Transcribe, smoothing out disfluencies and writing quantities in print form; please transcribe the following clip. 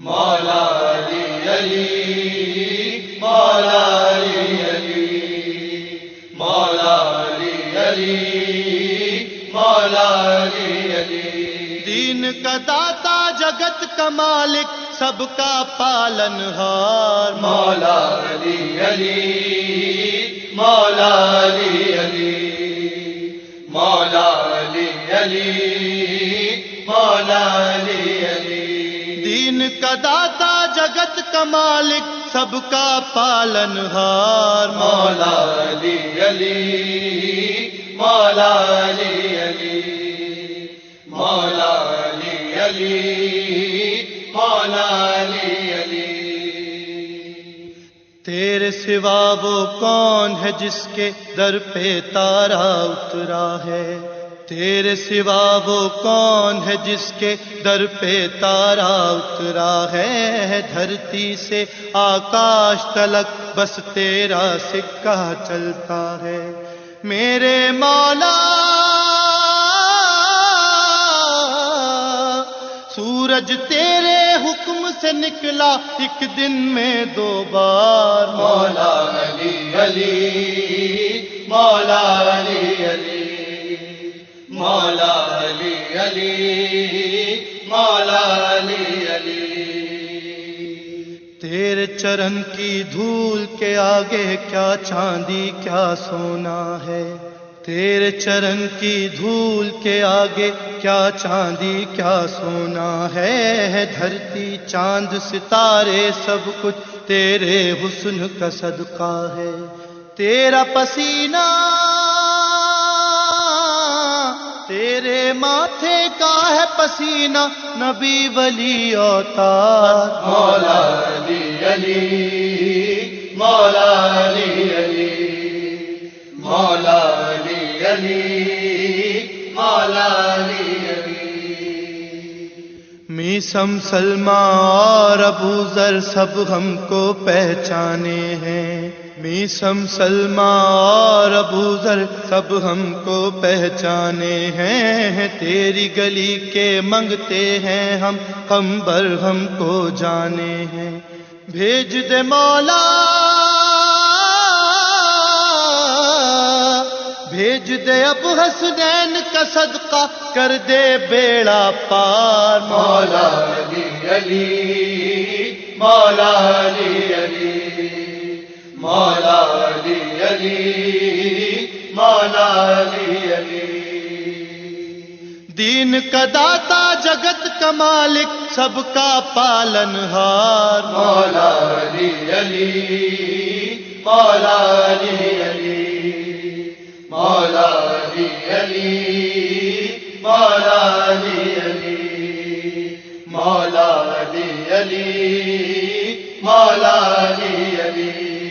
مولا علی علی مولا علی علی مولا علی علی مولا علی علی دین کا داتا جگت کا مالک سب کا پالن ہار مولا علی علی مولا علی علی مولا علی علی مولا علی علی دین کا داتا جگت کا مالک سب کا پالن ہار مولا علی علی مولا علی علی مولا علی علی مولا علی علی تیرے سوا وہ کون ہے جس کے در پہ تارا اترا ہے تیرے سوا وہ کون ہے جس کے در پہ تارا اترا ہے دھرتی سے آکاش تلک بس تیرا سکہ چلتا ہے میرے مولا سورج تیرے حکم سے نکلا ایک دن میں 2 بار مولا علی علی مولا علی علی مولا علی علی مولا علی علی تیرے چرن کی دھول کے آگے کیا چاندی کیا سونا ہے تیرے چرن کی دھول کے آگے کیا چاندی کیا سونا ہے دھرتی چاند ستارے سب کچھ تیرے حسن کا صدقہ ہے تیرا پسینہ تیرے ماتھے کا ہے پسینہ نبی ولی اوتار مولا علی علی مولا علی علی مولا علی علی مولا علی علی میسم سلمہ اور ابو ذر سب ہم کو پہچانے ہیں میسم سلمہ اور ابو ذر سب ہم کو پہچانے ہیں تیری گلی کے منگتے ہیں ہم قمبر ہم کو جانے ہیں بھیج دے مولا بھیج دے اب حسنین کا صدقہ کر دے بیڑا پار مولا علی علی مولا علی علی مولا علی علی مولا علی علی دین کا داتا جگت کا مالک سب کا پالن ہار مولا علی علی مولا علی علی مولا علی علی مولا علی علی مولا علی علی مولا علی علی